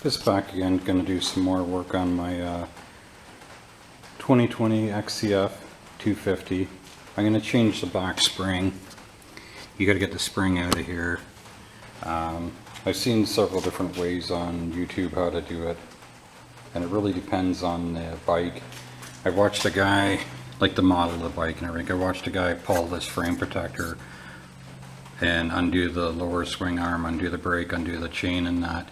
Just back again, going to do some more work on my 2020 XCF250. I'm going to change the back spring. You got to get the spring out of here. I've seen several different ways on YouTube how to do it, and it really depends on the bike. I watched a guy, like the model of the bike and everything, I watched a guy pull this frame protector and undo the lower swing arm, undo the brake, undo the chain and that.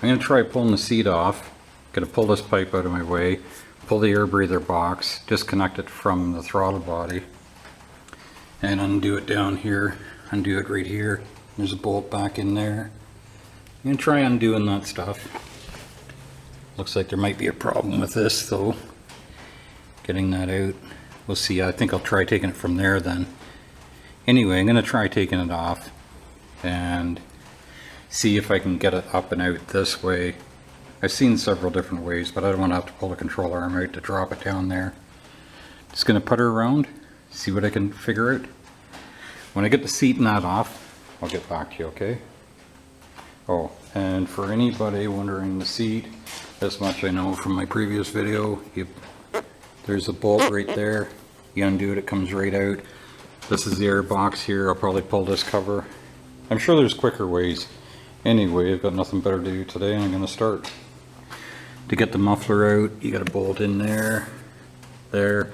I'm going to try pulling the seat off. Going to pull this pipe out of my way, pull the air breather box, disconnect it from the throttle body, and undo it down here, undo it right here. There's a bolt back in there. I'm going to try undoing that stuff. Looks like there might be a problem with this though, getting that out. We'll see. I think I'll try taking it from there then. Anyway, I'm going to try taking it off and see if I can get it up and out this way. I've seen several different ways, but I don't want to have to pull the control arm out to drop it down there. Just going to put her around, see what I can figure out. When I get the seat and that off, I'll get back to you, okay? Oh, and for anybody wondering the seat, this much I know from my previous video, there's a bolt right there. You undo it, it comes right out. This is the air box here. I'll probably pull this cover. I'm sure there's quicker ways. Anyway, I've got nothing better to do today, and I'm going to start. To get the muffler out, you got a bolt in there, that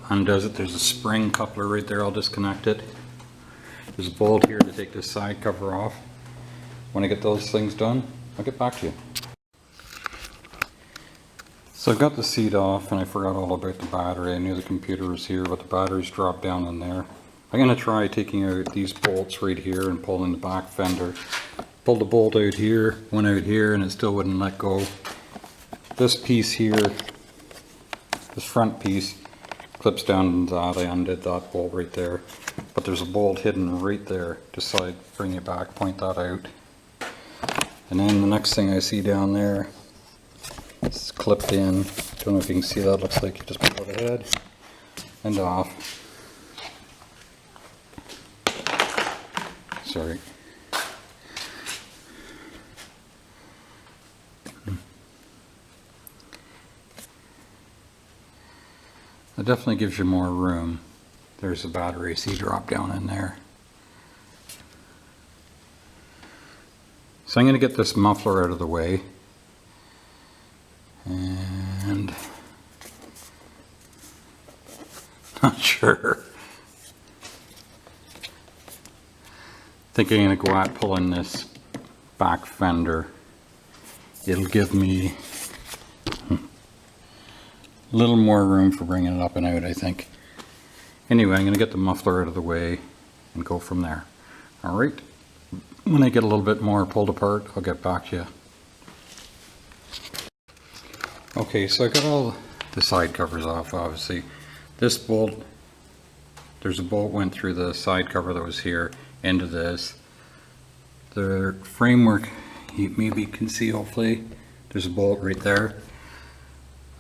undoes it. There's a spring coupler right there, I'll disconnect it. There's a bolt here to take this side cover off. When I get those things done, I'll get back to you. So I've got the seat off, and I forgot all about the battery. I knew the computer was here, but the battery's dropped down in there. I'm going to try taking out these bolts right here and pulling the back fender. Pulled the bolt out here, went out here, and it still wouldn't let go. This piece here, this front piece, clips down into that. I undid that bolt right there. But there's a bolt hidden right there. Decide, bring it back, point that out. And then the next thing I see down there, it's clipped in. Don't know if you can see that. Looks like you just pull it ahead and off. Sorry. It definitely gives you more room. There's a battery, see, drop down in there. So I'm going to get this muffler out of the way. And not sure. I think I'm going to go out pulling this back fender. It'll give me a little more room for bringing it up and out, I think. Anyway, I'm going to get the muffler out of the way and go from there. Alright, when I get a little bit more pulled apart, I'll get back to you. Okay, so I got all the side covers off, obviously. This bolt, there's a bolt went through the side cover that was here into this. The framework, maybe you can see, hopefully, there's a bolt right there.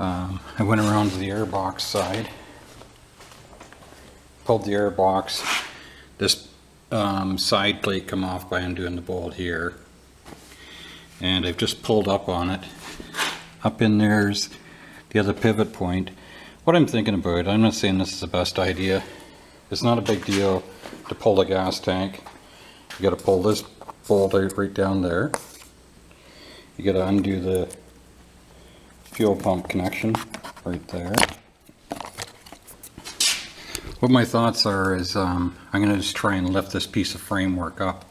I went around to the air box side, pulled the air box, this side plate come off by undoing the bolt here, and I've just pulled up on it. Up in there's the other pivot point. What I'm thinking about, I'm not saying this is the best idea. It's not a big deal to pull the gas tank. You got to pull this bolt out right down there. You got to undo the fuel pump connection right there. What my thoughts are is I'm going to just try and lift this piece of framework up.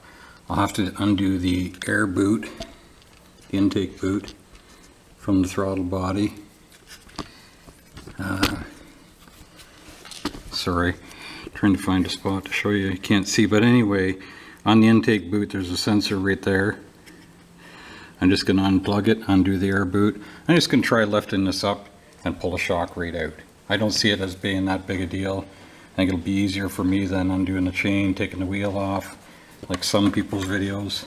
I'll have to undo the air boot, the intake boot from the throttle body. Sorry, trying to find a spot to show you. You can't see, but anyway, on the intake boot there's a sensor right there. I'm just going to unplug it, undo the air boot. I'm just going to try lifting this up and pull the shock right out. I don't see it as being that big a deal. I think it'll be easier for me than undoing the chain, taking the wheel off, like some people's videos.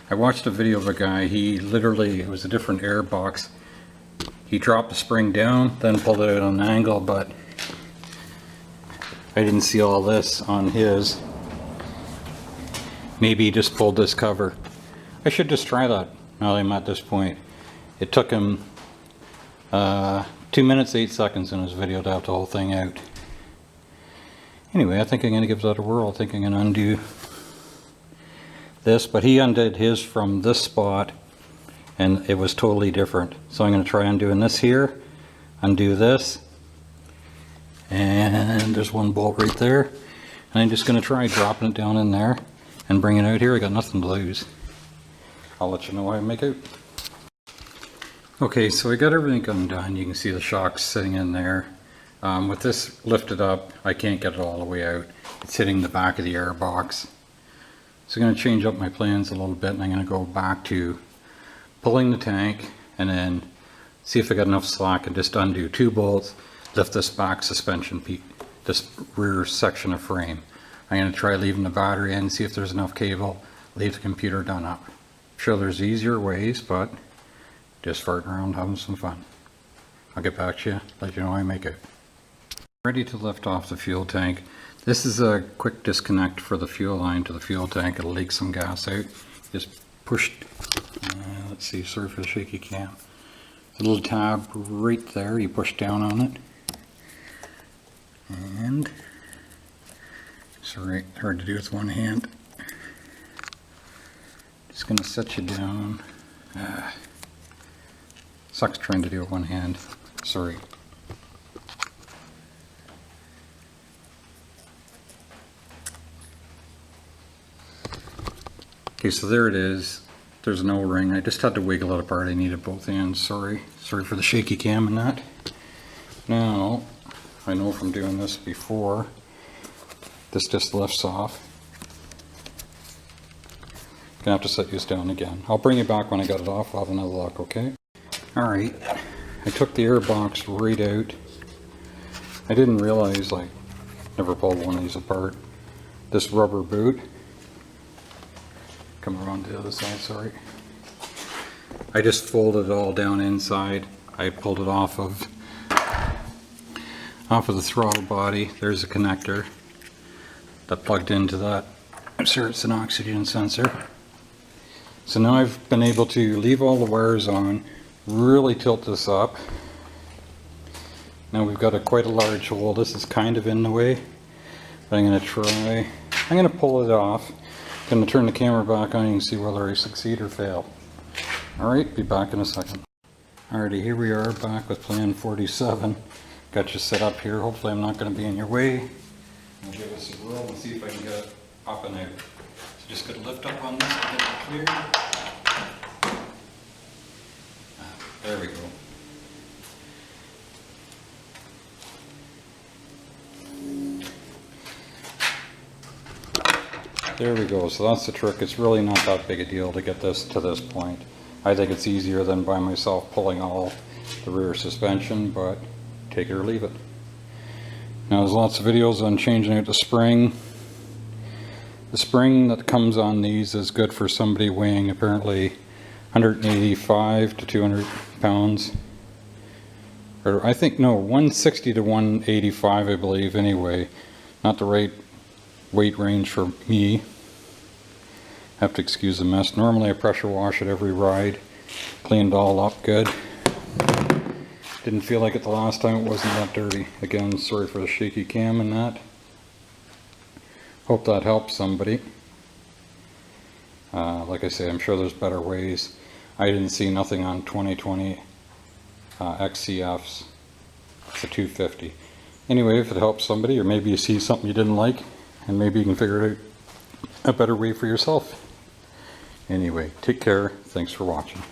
I watched a video of a guy, he literally, it was a different air box. He dropped the spring down, then pulled it out on an angle, but I didn't see all this on his. Maybe he just pulled this cover. I should just try that. now that I'm at this point. It took him 2 minutes 8 seconds in his video to have the whole thing out. Anyway, I think I'm going to give that a whirl. I think I'm going to undo this, but he undid his from this spot and it was totally different. So I'm going to try undoing this here, undo this, and there's one bolt right there. And I'm just going to try dropping it down in there and bring it out here. I got nothing to lose. I'll let you know how I make out. Okay, so I got everything undone. You can see the shocks sitting in there. With this lifted up, I can't get it all the way out. It's hitting the back of the air box. So I'm going to change up my plans a little bit, and I'm going to go back to pulling the tank and then see if I got enough slack and just undo 2 bolts, lift this back suspension piece, this rear section of frame. I'm going to try leaving the battery in, see if there's enough cable, leave the computer done up. I'm sure there's easier ways, but just farting around having some fun. I'll get back to you, let you know how I make it. Ready to lift off the fuel tank. This is a quick disconnect for the fuel line to the fuel tank. It'll leak some gas out. Just push, let's see, sorry for the shaky cam. A little tab right there, you push down on it. And, sorry, hard to do with one hand. Just gonna set you down. Sucks trying to do it with one hand, sorry. Okay, so there it is. There's no ring. I just had to wiggle it apart. I needed both ends. Sorry for the shaky cam and that. Now, I know from doing this before, this just lifts off. Gonna have to set this down again. I'll bring it back when I got it off. I'll have another look, okay? Alright, I took the air box right out. I didn't realize, I never pulled one of these apart. This rubber boot. Come around to the other side, sorry. I just folded it all down inside. I pulled it off of the throttle body. There's a connector that plugged into that. I'm sure it's an oxygen sensor. So now I've been able to leave all the wires on, really tilt this up. Now we've got quite a large hole. This is kind of in the way, but I'm going to pull it off. I'm going to turn the camera back on, you can see whether I succeed or fail. Alright, be back in a second. Alrighty, here we are back with plan 47. Got you set up here. Hopefully I'm not going to be in your way. I'll give us a whirl and see if I can get it up and out. So just going to lift up on this to get it clear. There we go. There we go, so that's the trick. It's really not that big a deal to get this to this point. I think it's easier than by myself pulling all the rear suspension, but take it or leave it. Now there's lots of videos on changing out the spring. The spring that comes on these is good for somebody weighing apparently 185 to 200 pounds. Or I think, no, 160 to 185 I believe anyway. Not the right weight range for me. Have to excuse the mess. Normally I pressure wash it every ride. Cleaned all up good. Didn't feel like it the last time. It wasn't that dirty. Again, sorry for the shaky cam and that. Hope that helps somebody. Like I say, I'm sure there's better ways. I didn't see nothing on 2020 XCFs. It's a 250. Anyway, if it helps somebody, or maybe you see something you didn't like, and maybe you can figure out a better way for yourself. Anyway, take care. Thanks for watching.